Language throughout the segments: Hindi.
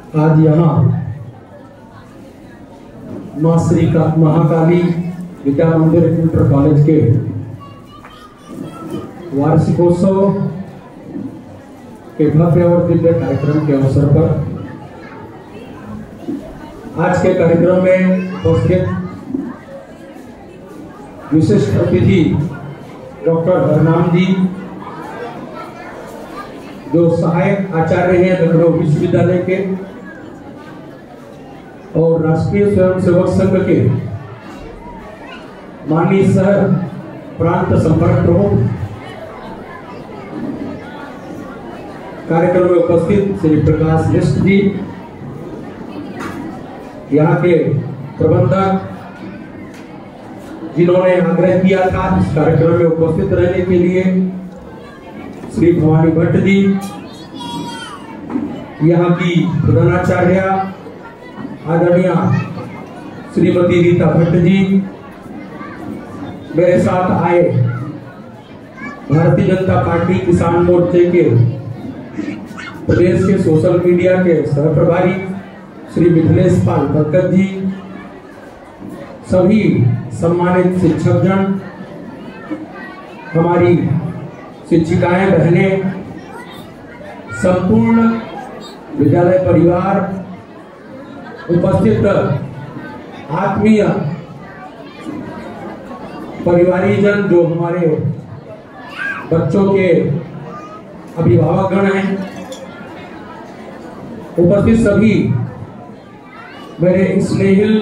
आज यहाँ मां श्री महाकाली विद्या मंदिर इंटर कॉलेज के वार्षिकोत्सव के भव्य और दिव्य कार्यक्रम के अवसर पर आज के कार्यक्रम में उपस्थित विशिष्ट अतिथि डॉक्टर हरनाम जी, जो सहायक आचार्य हैं लखनऊ विश्वविद्यालय के और राष्ट्रीय स्वयंसेवक संघ के माननीय सह प्रांत संपर्क प्रमुख, कार्यक्रम में उपस्थित श्री प्रकाश मिश्र जी, यहाँ के प्रबंधक जिन्होंने आग्रह किया था इस कार्यक्रम में उपस्थित रहने के लिए, श्री भवानी भट्ट जी, यहाँ की प्रधानाचार्य आदरणीय श्रीमती रीता भट्ट जी, मेरे साथ आए भारतीय जनता पार्टी किसान मोर्चे के प्रदेश के सोशल मीडिया के सह प्रभारी श्री मिथिलेश पाल बरकत जी, सभी सम्मानित शिक्षकगण, हमारी शिक्षिकाएं बहनें, संपूर्ण विद्यालय परिवार, उपस्थित आत्मीय परिवारीजन जो हमारे बच्चों के अभिभावकगण हैं, उपस्थित सभी मेरे स्नेहिल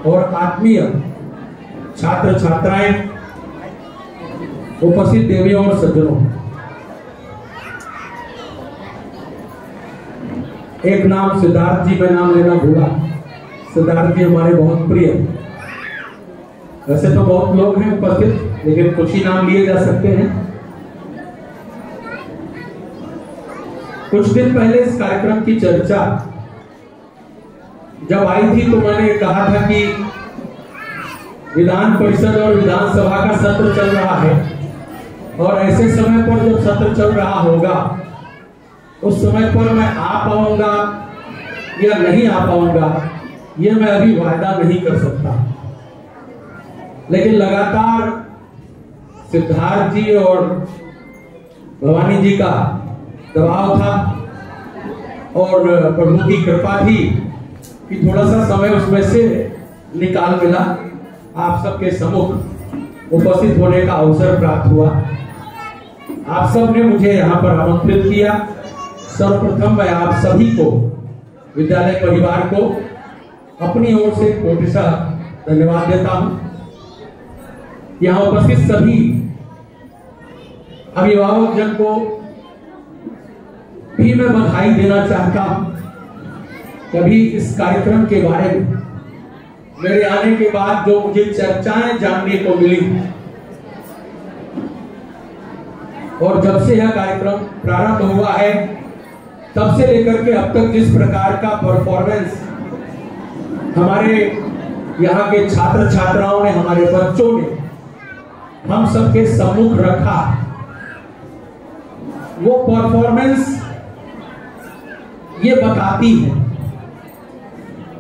और आत्मीय छात्र छात्राएं, उपस्थित देवियों और सज्जनों, एक नाम सिद्धार्थ जी, मैं नाम लेना भूला। सिद्धार्थ जी हमारे बहुत प्रिय, वैसे तो बहुत लोग हैं उपस्थित, लेकिन कुछ ही नाम लिए जा सकते हैं। कुछ दिन पहले इस कार्यक्रम की चर्चा जब आई थी तो मैंने कहा था कि विधान परिषद और विधानसभा का सत्र चल रहा है और ऐसे समय पर जब सत्र चल रहा होगा उस समय पर मैं आ पाऊंगा या नहीं आ पाऊंगा ये मैं अभी वायदा नहीं कर सकता, लेकिन लगातार सिद्धार्थ जी और भवानी जी का दबाव था और प्रभु की कृपा थी कि थोड़ा सा समय उसमें से निकाल मिला, आप सबके सम्मुख उपस्थित होने का अवसर प्राप्त हुआ। आप सब ने मुझे यहाँ पर आमंत्रित किया। सर्वप्रथम मैं आप सभी को, विद्यालय परिवार को अपनी ओर से कोटिशः धन्यवाद देता हूँ। यहाँ उपस्थित सभी अभिभावक जन को भी मैं बधाई देना चाहता हूँ। कभी इस कार्यक्रम के बारे में मेरे आने के बाद जो मुझे चर्चाएं जानने को मिली और जब से यह कार्यक्रम प्रारंभ हुआ है तब से लेकर के अब तक जिस प्रकार का परफॉर्मेंस हमारे यहाँ के छात्र छात्राओं ने, हमारे बच्चों ने हम सबके सम्मुख रखा, वो परफॉर्मेंस ये बताती है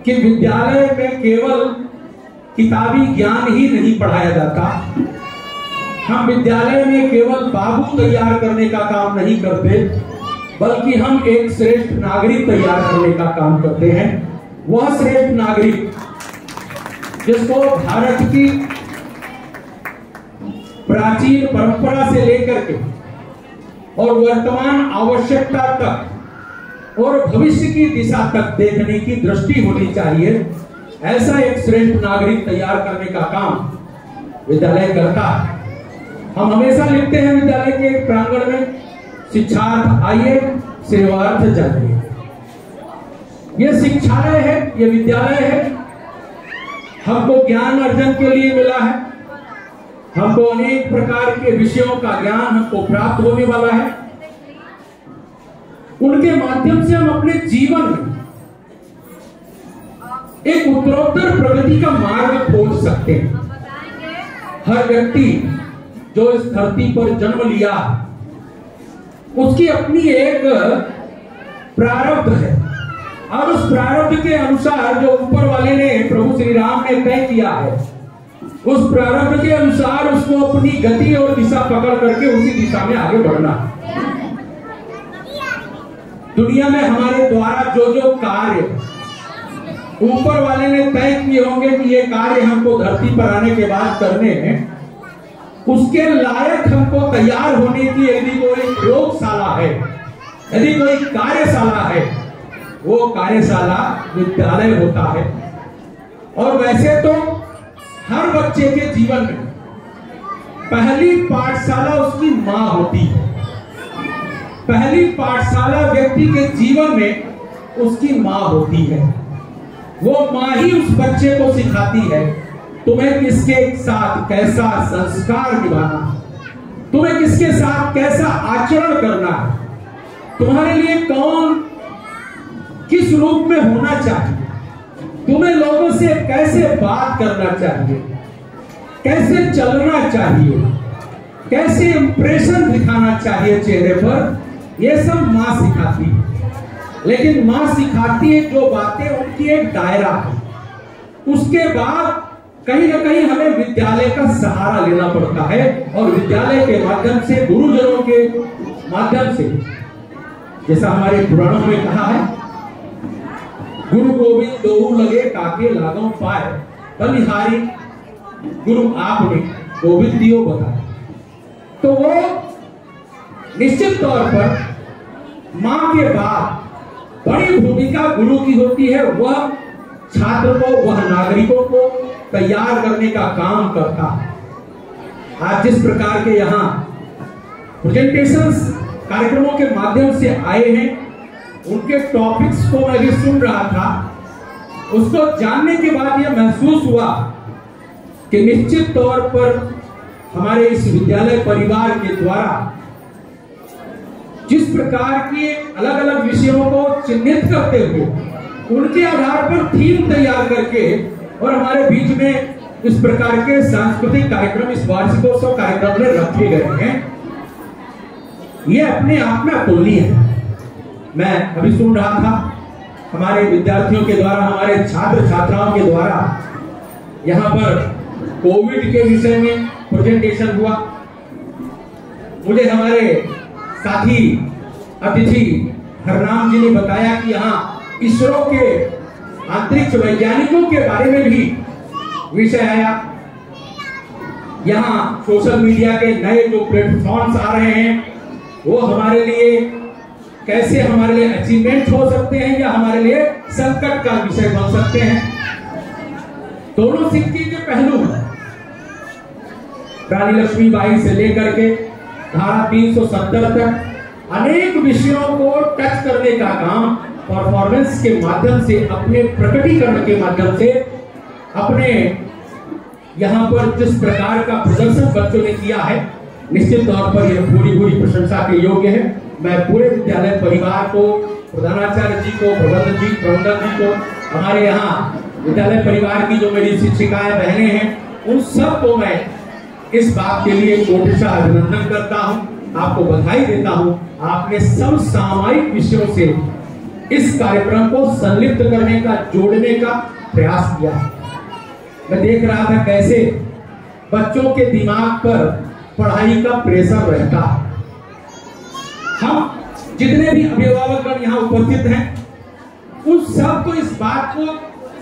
कि विद्यालय में केवल किताबी ज्ञान ही नहीं पढ़ाया जाता। हम विद्यालय में केवल बाबू तैयार करने का काम नहीं करते, बल्कि हम एक श्रेष्ठ नागरिक तैयार करने का काम करते हैं। वह श्रेष्ठ नागरिक जिसको भारत की प्राचीन परंपरा से लेकर के और वर्तमान आवश्यकता तक और भविष्य की दिशा तक देखने की दृष्टि होनी चाहिए, ऐसा एक श्रेष्ठ नागरिक तैयार करने का काम विद्यालय करता है। हम हमेशा लिखते हैं विद्यालय के प्रांगण में, शिक्षार्थ आइए सेवार्थ जाइए। ये शिक्षालय है, ये विद्यालय है, हमको ज्ञान अर्जन के लिए मिला है, हमको अनेक प्रकार के विषयों का ज्ञान हमको प्राप्त होने वाला है। उनके माध्यम से हम अपने जीवन में एक उत्तरोत्तर प्रगति का मार्ग खोज सकते हैं। हर व्यक्ति जो इस धरती पर जन्म लिया उसकी अपनी एक प्रारब्ध है, और उस प्रारब्ध के अनुसार जो ऊपर वाले ने, प्रभु श्री राम ने तय किया है, उस प्रारब्ध के अनुसार उसको अपनी गति और दिशा पकड़ करके उसी दिशा में आगे बढ़ना। दुनिया में हमारे द्वारा जो जो कार्य ऊपर वाले ने तय किए होंगे कि ये कार्य हमको धरती पर आने के बाद करने हैं, उसके लायक हमको तैयार होने की यदि कोई प्रयोगशाला है, यदि कोई कार्यशाला है, वो कार्यशाला विद्यालय होता है। और वैसे तो हर बच्चे के जीवन में पहली पाठशाला उसकी मां होती है। पहली पाठशाला व्यक्ति के जीवन में उसकी मां होती है। वो मां ही उस बच्चे को सिखाती है तुम्हें किसके साथ कैसा संस्कार निभाना है, तुम्हें किसके साथ कैसा आचरण करना है, तुम्हारे लिए कौन किस रूप में होना चाहिए, तुम्हें लोगों से कैसे बात करना चाहिए, कैसे चलना चाहिए, कैसे इंप्रेशन दिखाना चाहिए चेहरे पर, ये सब मां सिखाती है। लेकिन मां सिखाती है जो बातें, उनकी एक दायरा है। उसके बाद कहीं ना कहीं हमें विद्यालय का सहारा लेना पड़ता है और विद्यालय के माध्यम से, गुरुजनों के माध्यम से, जैसा हमारे पुराणों में कहा है, गुरु गोविंद दोहु लगे काके लागों पाए, बलिहारी गुरु आपने गोविंद दियो बताए। तो वो निश्चित तौर पर मां के बाद बड़ी भूमिका गुरु की होती है। वह छात्र को, वह नागरिकों को तैयार करने का काम करता है। आज जिस प्रकार के यहाँ प्रेजेंटेशंस कार्यक्रमों के माध्यम से आए हैं, उनके टॉपिक्स को मैं भी सुन रहा था, उसको जानने के बाद यह महसूस हुआ कि निश्चित तौर पर हमारे इस विद्यालय परिवार के द्वारा जिस प्रकार के अलग अलग विषयों को चिन्हित करते हुए उनके आधार पर थीम तैयार करके और हमारे बीच में इस प्रकार के सांस्कृतिक कार्यक्रम इस वार्षिकोत्सव कार्यक्रम में रखे गए हैं, ये अपने आप में अतुलनीय है। मैं अभी सुन रहा था हमारे विद्यार्थियों के द्वारा, हमारे छात्र छात्राओं के द्वारा यहाँ पर कोविड के विषय में प्रेजेंटेशन हुआ। मुझे हमारे साथी अतिथि हरनाम जी ने बताया कि यहाँ इसरो के अंतरिक्ष वैज्ञानिकों के बारे में भी विषय आया। यहाँ सोशल मीडिया के नए जो प्लेटफॉर्म्स आ रहे हैं, वो हमारे लिए कैसे, हमारे लिए अचीवमेंट हो सकते हैं या हमारे लिए संकट का विषय बन सकते हैं। दोनों सिक्के के पहलू हैं। रानी लक्ष्मीबाई से लेकर के धारा 370 तक अनेक विषयों को टच करने का काम परफॉर्मेंस के माध्यम से, अपने प्रकटीकरण के माध्यम से, अपने यहाँ पर जिस प्रकार का प्रदर्शन बच्चों ने किया है, निश्चित तौर पर यह पूरी पूरी प्रशंसा के योग्य है। मैं पूरे विद्यालय परिवार को, प्रधानाचार्य जी को, प्रबंधक जी को, हमारे यहाँ विद्यालय परिवार की जो मेरी शिक्षिकाएं बहनें हैं, उन सब को मैं इस बात के लिए कोटिशा अभिनंदन करता हूँ, आपको बधाई देता हूँ। आपने समसामयिक विषयों से इस कार्यक्रम को संलिप्त करने का, जोड़ने का प्रयास किया है। मैं देख रहा था कैसे बच्चों के दिमाग पर पढ़ाई का प्रेशर रहता है। हम जितने भी अभिभावक यहाँ उपस्थित हैं, उन सबको इस बात को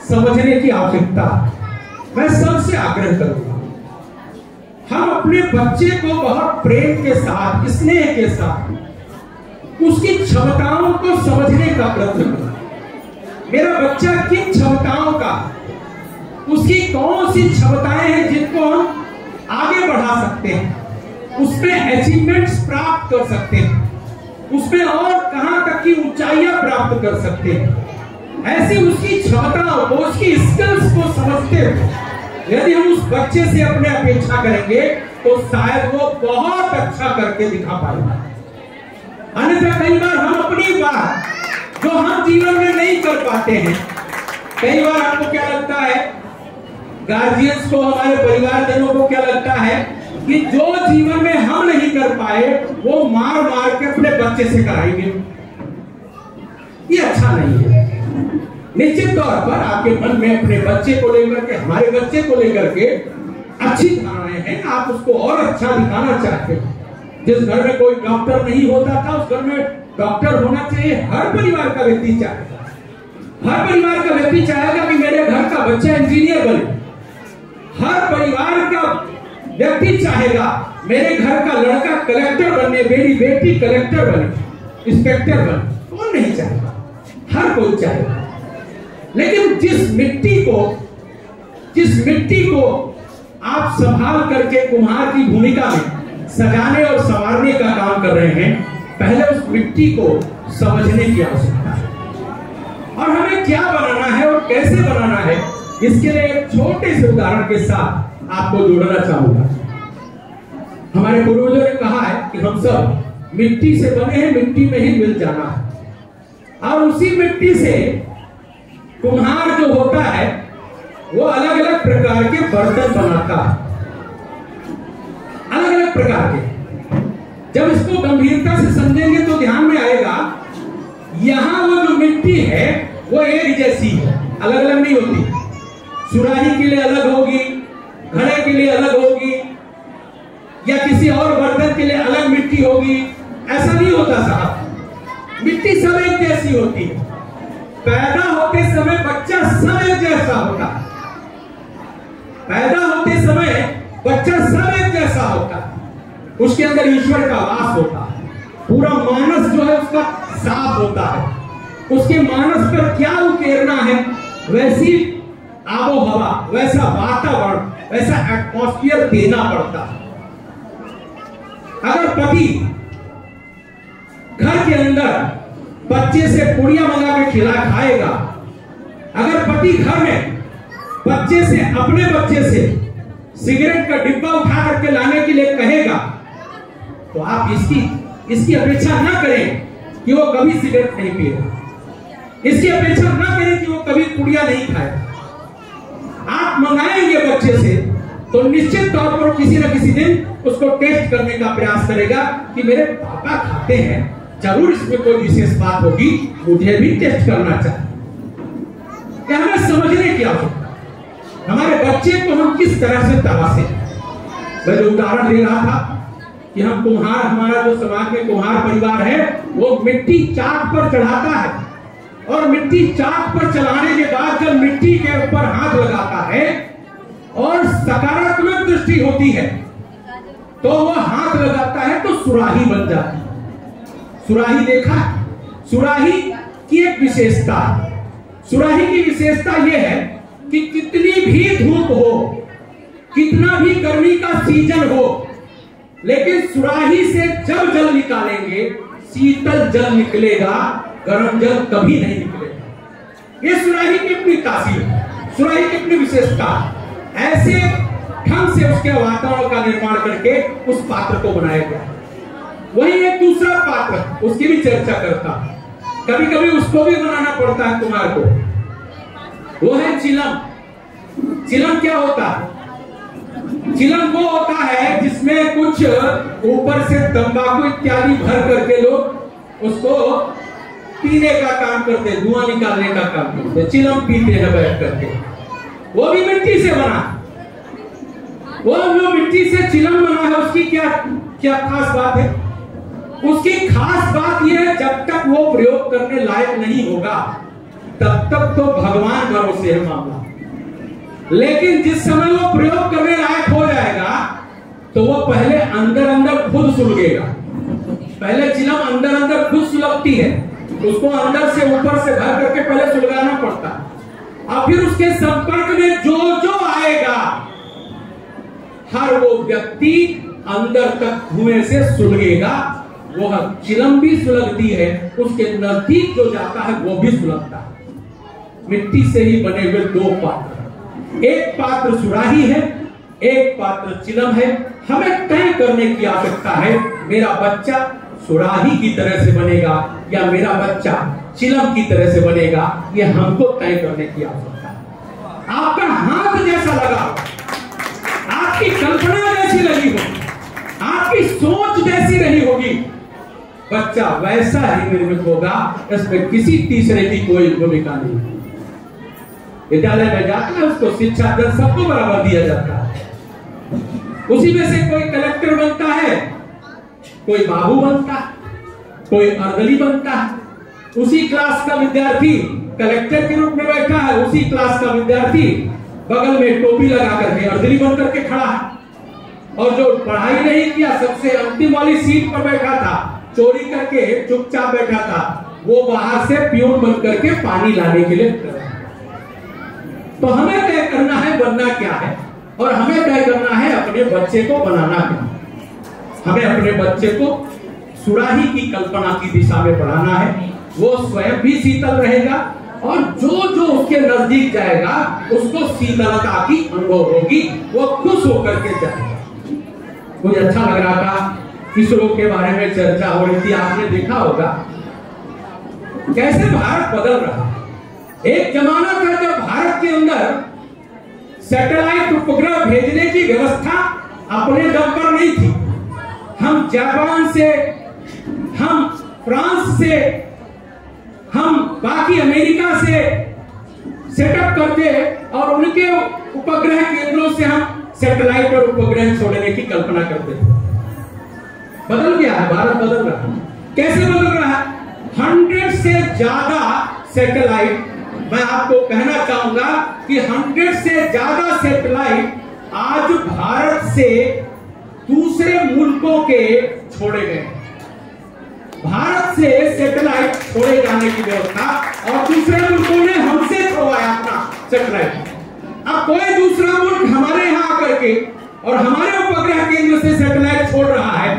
समझने की आवश्यकता है। मैं सबसे आग्रह करूंगा, हम अपने बच्चे को बहुत प्रेम के साथ, स्नेह के साथ उसकी क्षमताओं को समझने का प्रयत्न करें। मेरा बच्चा किन क्षमताओं का, उसकी कौन सी क्षमताएं हैं जिनको हम आगे बढ़ा सकते हैं, उसमें अचीवमेंट्स प्राप्त कर सकते हैं, उसमें और कहां तक की ऊंचाइयां प्राप्त कर सकते हैं। ऐसी उसकी क्षमताओं को, उसकी स्किल्स को समझते हुए यदि हम उस बच्चे से अपने अपेक्षा करेंगे तो शायद वो बहुत अच्छा करके दिखा पाएगा। अन्यथा कई बार हम अपनी बात जो हम जीवन में नहीं कर पाते हैं, कई बार आपको क्या लगता है, गार्जियंस को, हमारे परिवारजनों को क्या लगता है कि जो जीवन में हम नहीं कर पाए वो मार मार के अपने बच्चे से कराएंगे। ये अच्छा नहीं है। निश्चित तौर पर आपके मन में अपने बच्चे को लेकर के, हमारे बच्चे को लेकर के अच्छी धारणाएं हैं, आप उसको और अच्छा दिखाना चाहते हैं। जिस घर में कोई डॉक्टर नहीं होता था उस घर में डॉक्टर होना चाहिए। हर परिवार का व्यक्ति चाहेगा, हर परिवार का व्यक्ति चाहेगा कि मेरे घर का बच्चा इंजीनियर बने। हर परिवार का व्यक्ति चाहेगा मेरे घर का लड़का कलेक्टर बने, मेरी बेटी कलेक्टर बने, इंस्पेक्टर बने। कौन नहीं चाहेगा? हर कोई चाहेगा। लेकिन जिस मिट्टी को आप संभाल करके कुम्हार की भूमिका में सजाने और संवारने का काम कर रहे हैं, पहले उस मिट्टी को समझने की आवश्यकता है और हमें क्या बनाना है और कैसे बनाना है, इसके लिए एक छोटे से उदाहरण के साथ आपको जोड़ना चाहूंगा। हमारे पूर्वजों ने कहा है कि हम सब मिट्टी से बने हैं, मिट्टी में ही मिल जाना है। और उसी मिट्टी से कुम्हार जो होता है वो अलग अलग प्रकार के बर्तन बनाता है, अलग अलग प्रकार के। जब इसको गंभीरता से समझेंगे तो ध्यान में आएगा यहां वो जो मिट्टी है वो एक जैसी है, अलग अलग नहीं होती। सुराही के लिए अलग होगी, घड़े के लिए अलग होगी, या किसी और बर्तन के लिए अलग मिट्टी होगी, ऐसा नहीं होता साहब। मिट्टी सब एक जैसी होती है। पैदा होते समय बच्चा सब एक जैसा होता है, पैदा होते समय बच्चा सब एक जैसा होता है। उसके अंदर ईश्वर का वास होता है, पूरा मानस जो है उसका साफ होता है। उसके मानस पर क्या उकेरना है, वैसी आबो हवा, वैसा वातावरण, वैसा एटमॉस्फेयर देना पड़ता है। अगर पति घर के अंदर बच्चे से पुड़िया मंगा के खिला खाएगा, अगर पति घर में बच्चे से, अपने बच्चे से सिगरेट का डिब्बा उठा करके लाने के लिए कहेगा, तो आप इसकी अपेक्षा ना करें कि वो कभी सिगरेट नहीं पिएगा, इसकी अपेक्षा ना करें कि वो कभी पुड़िया नहीं खाएगा। आप मंगाएंगे बच्चे से तो निश्चित तौर पर किसी न किसी दिन उसको टेस्ट करने का प्रयास करेगा कि मेरे पापा खाते हैं, जरूर इसमें कोई विशेष बात होगी, मुझे भी टेस्ट करना चाहिए। क्या हमें समझने की आवश्यकता, हमारे बच्चे को हम किस तरह से तराशे। मैं जो उदाहरण दे रहा था कि हम कुम्हार, हमारा जो समाज में कुम्हार परिवार है वो मिट्टी चाक पर चढ़ाता है, और मिट्टी चाक पर चलाने के बाद जब मिट्टी के ऊपर हाथ लगाता है और सकारात्मक दृष्टि होती है तो वो हाथ लगाता है तो सुराही बन जाती है। सुराही देखा, सुराही की एक विशेषता, सुराही की विशेषता यह है कि कितनी भी धूप हो, कितना भी गर्मी का सीजन हो, लेकिन सुराही से जब जल निकालेंगे शीतल जल निकलेगा, गर्म जल कभी नहीं निकलेगा। ये सुराही की अपनी तासीर, सुराही की अपनी विशेषता। ऐसे ढंग से उसके वातावरण का निर्माण करके उस पात्र को बनाया गया। वही एक दूसरा पात्र, उसकी भी चर्चा करता, कभी कभी उसको भी बनाना पड़ता है कुम्हार को, वो है चिलम। चिलम क्या होता है? चिलम वो होता है जिसमें कुछ ऊपर से तंबाकू इत्यादि भर करके लोग उसको पीने का काम करते, धुआं निकालने का काम करते, चिलम पीते हैं बैठ करके। वो भी मिट्टी से बना, वो जो मिट्टी से चिलम बना है उसकी क्या क्या खास बात है? उसकी खास बात यह है जब तक वो प्रयोग करने लायक नहीं होगा तब तक तो भगवान भरोसे है मामला, लेकिन जिस समय वो प्रयोग करने लायक हो जाएगा तो वो पहले अंदर अंदर खुद सुलगेगा। पहले चिलम अंदर अंदर खुद सुलगती है, उसको अंदर से ऊपर से भर करके पहले सुलगाना पड़ता है, और फिर उसके संपर्क में जो जो आएगा हर वो व्यक्ति अंदर तक धुएं से सुलगेगा। वो चिलम भी सुलगती है, उसके नजदीक जो जाता है वो भी सुलगता है। मिट्टी से ही बने हुए दो पात्र, एक पात्र सुराही है, एक पात्र चिलम है। हमें तय करने की आवश्यकता है, मेरा बच्चा सुराही की तरह से बनेगा या मेरा बच्चा चिलम की तरह से बनेगा, यह हमको तय करने की आवश्यकता है। आपका हाथ जैसा लगा, आपकी कल्पना जैसी लगी हो, आपकी सोच जैसी रही होगी, बच्चा वैसा ही निर्मित होगा, इसमें किसी तीसरे की कोई भूमिका नहीं। विद्यालय में जाकर उसको शिक्षा दर सबको बराबर दिया जाता है। उसी में से कोई कलेक्टर बनता है, कोई बाबू बनता है, कोई अर्दली बनता है। उसी क्लास का विद्यार्थी कलेक्टर के रूप में बैठा है, उसी क्लास का विद्यार्थी बगल में टोपी लगा करके अर्दली बन करके खड़ा है। और जो पढ़ाई नहीं किया, सबसे अंतिम वाली सीट पर बैठा था, चोरी करके चुपचाप बैठा था, वो बाहर से प्यून बन करके पानी लाने के लिए खड़ा। तो हमें तय करना है बनना क्या है, और हमें तय करना है अपने बच्चे को बनाना क्या। हमें अपने बच्चे को सुराही की कल्पना की दिशा में बढ़ाना है। वो स्वयं भी शीतल रहेगा और जो जो उसके नजदीक जाएगा उसको शीतलता की अनुभव होगी, वो खुश होकर के जाएगा। मुझे अच्छा लग रहा था, इसरो के बारे में चर्चा हो रही थी, आपने देखा होगा कैसे भारत बदल रहा। एक जमाना था जब भारत के अंदर सैटेलाइट उपग्रह भेजने की व्यवस्था अपने दम पर नहीं थी। हम जापान से, हम फ्रांस से, हम बाकी अमेरिका से सेटअप करते और उनके उपग्रह केंद्रों से हम सैटेलाइट और उपग्रह छोड़ने की कल्पना करते थे। बदल गया है, भारत बदल रहा है। कैसे बदल रहा है? 100 से ज्यादा सैटेलाइट, मैं आपको कहना चाहूंगा कि 100 से ज्यादा सैटेलाइट आज भारत से दूसरे मुल्कों के छोड़े गए। भारत से सैटेलाइट छोड़े जाने की व्यवस्था और दूसरे मुल्कों ने हमसे छोड़वाया अपना सैटेलाइट। अब कोई दूसरा मुल्क हमारे यहां आकर के और हमारे उपग्रह केंद्र से सैटेलाइट छोड़ रहा है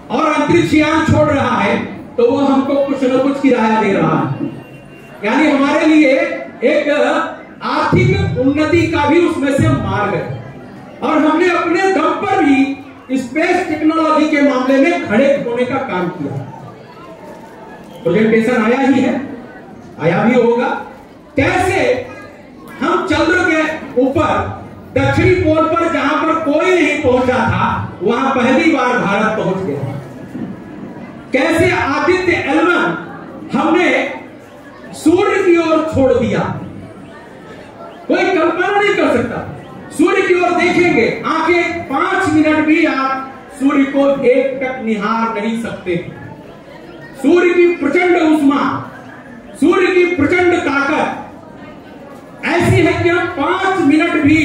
और अंतरिक्ष यान छोड़ रहा है, तो वो हमको कुछ न कुछ किराया दे रहा है। यानी हमारे लिए एक आर्थिक उन्नति का भी उसमें से मार्ग है। और हमने अपने दम पर भी स्पेस टेक्नोलॉजी के मामले में खड़े होने का काम किया। प्रेजेंटेशन आया ही है, आया भी होगा, कैसे हम चंद्र के ऊपर दक्षिणी पोल पर जहां पर कोई नहीं पहुंचा था, वहां पहली बार भारत पहुंच गया। कैसे आदित्य एल1 हमने सूर्य की ओर छोड़ दिया। कोई कल्पना नहीं कर सकता। सूर्य की ओर देखेंगे, आंखें 5 मिनट भी आप सूर्य को एकटक निहार नहीं सकते। सूर्य की प्रचंड उष्मा, सूर्य की प्रचंड ताकत ऐसी है कि हम 5 मिनट भी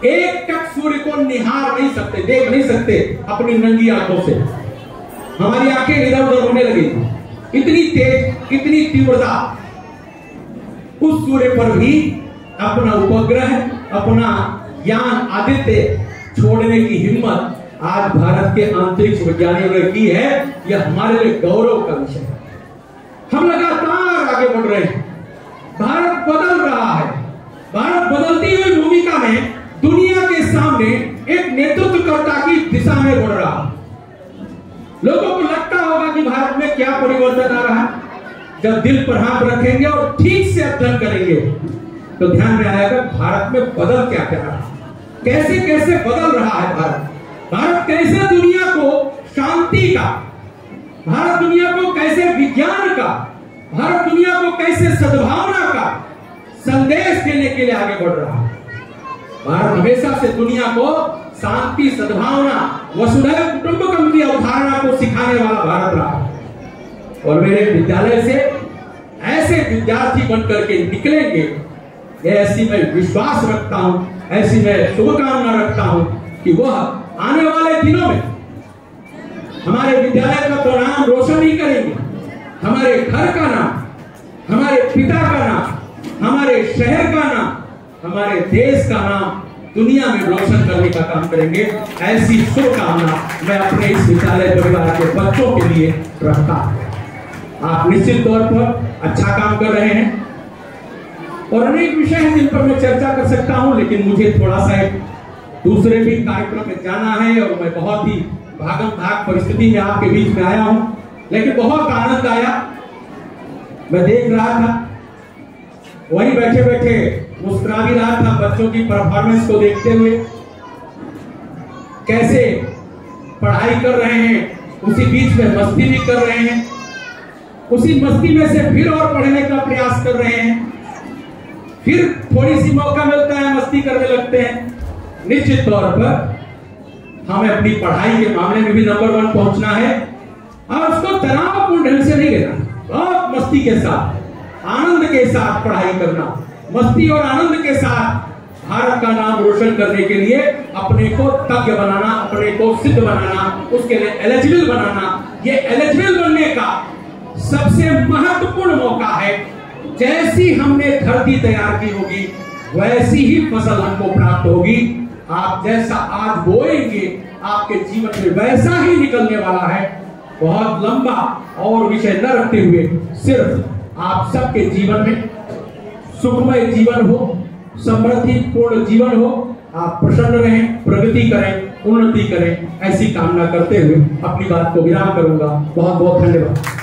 एकटक सूर्य को निहार नहीं सकते, देख नहीं सकते अपनी नंगी आंखों से। हमारी आंखें इधर उधर होने लगी। इतनी तेज, इतनी तीव्रता। उस सूर्य पर भी अपना उपग्रह, अपना यान आदित्य छोड़ने की हिम्मत आज भारत के अंतरिक्ष विज्ञानियों ने की है। यह हमारे लिए गौरव का विषय है। हम लगातार आगे बढ़ रहे हैं। भारत बदल रहा है। भारत बदलती हुई भूमिका में दुनिया के सामने एक नेतृत्वकर्ता की दिशा में बढ़ रहा है। लोगों को लगता होगा कि भारत में क्या परिवर्तन आ रहा है। जब दिल पर हाथ रखेंगे और ठीक से अध्ययन करेंगे तो ध्यान में आएगा भारत में बदल क्या क्या रहा है, कैसे कैसे बदल रहा है भारत। भारत कैसे दुनिया को शांति का, भारत दुनिया को कैसे विज्ञान का, भारत दुनिया को कैसे सद्भावना का संदेश देने के लिए आगे बढ़ रहा है। भारत हमेशा से दुनिया को शांति, सद्भावना, वसुधैव कुटुंबकम की अवधारणा को सिखाने वाला भारत रहा। और मेरे विद्यालय से ऐसे विद्यार्थी बनकर के निकलेंगे, ऐसी मैं विश्वास रखता हूं, ऐसी मैं शुभकामना रखता हूं कि वह आने वाले दिनों में हमारे विद्यालय का तो नाम रोशन ही करेंगे, हमारे घर का नाम, हमारे पिता का नाम, हमारे शहर का नाम, हमारे देश का नाम दुनिया में रोशन करने का काम करेंगे। ऐसी शुभकामना मैं अपने इस विद्यालय परिवार के बच्चों के लिए रखता हूं। आप निश्चित तौर पर अच्छा काम कर रहे हैं और अनेक विषय हैं जिन पर मैं चर्चा कर सकता हूं, लेकिन मुझे थोड़ा सा एक दूसरे भी कार्यक्रम में जाना है और मैं बहुत ही भागम भाग परिस्थिति में आपके बीच में आया हूं, लेकिन बहुत आनंद आया। मैं देख रहा था, वहीं बैठे बैठे मुस्कुरा भी रहा था बच्चों की परफॉर्मेंस को देखते हुए, कैसे पढ़ाई कर रहे हैं, उसी बीच में मस्ती भी कर रहे हैं, उसी मस्ती में से फिर और पढ़ने का प्रयास कर रहे हैं, फिर थोड़ी सी मौका मिलता है मस्ती करने लगते हैं। निश्चित तौर पर हमें अपनी पढ़ाई के मामले में भी नंबर 1 पहुंचना है और उसको तनावपूर्ण ढंग से नहीं लेना, बहुत मस्ती के साथ, आनंद के साथ पढ़ाई करना, मस्ती और आनंद के साथ भारत का नाम रोशन करने के लिए अपने को तज्ञ बनाना, अपने को सिद्ध बनाना, उसके लिए एलिजिबल बनाना। ये एलिजिबल बनने का सबसे महत्वपूर्ण मौका है। जैसी हमने धरती तैयार की होगी वैसी ही फसल हमको प्राप्त होगी। आप जैसा आज बोएंगे आपके जीवन में वैसा ही निकलने वाला है। बहुत लंबा और विषय न रखते हुए सिर्फ आप सबके जीवन में सुखमय जीवन हो, समृद्धि पूर्ण जीवन हो, आप प्रसन्न रहें, प्रगति करें, उन्नति करें, ऐसी कामना करते हुए अपनी बात को विराम करूंगा। बहुत बहुत धन्यवाद।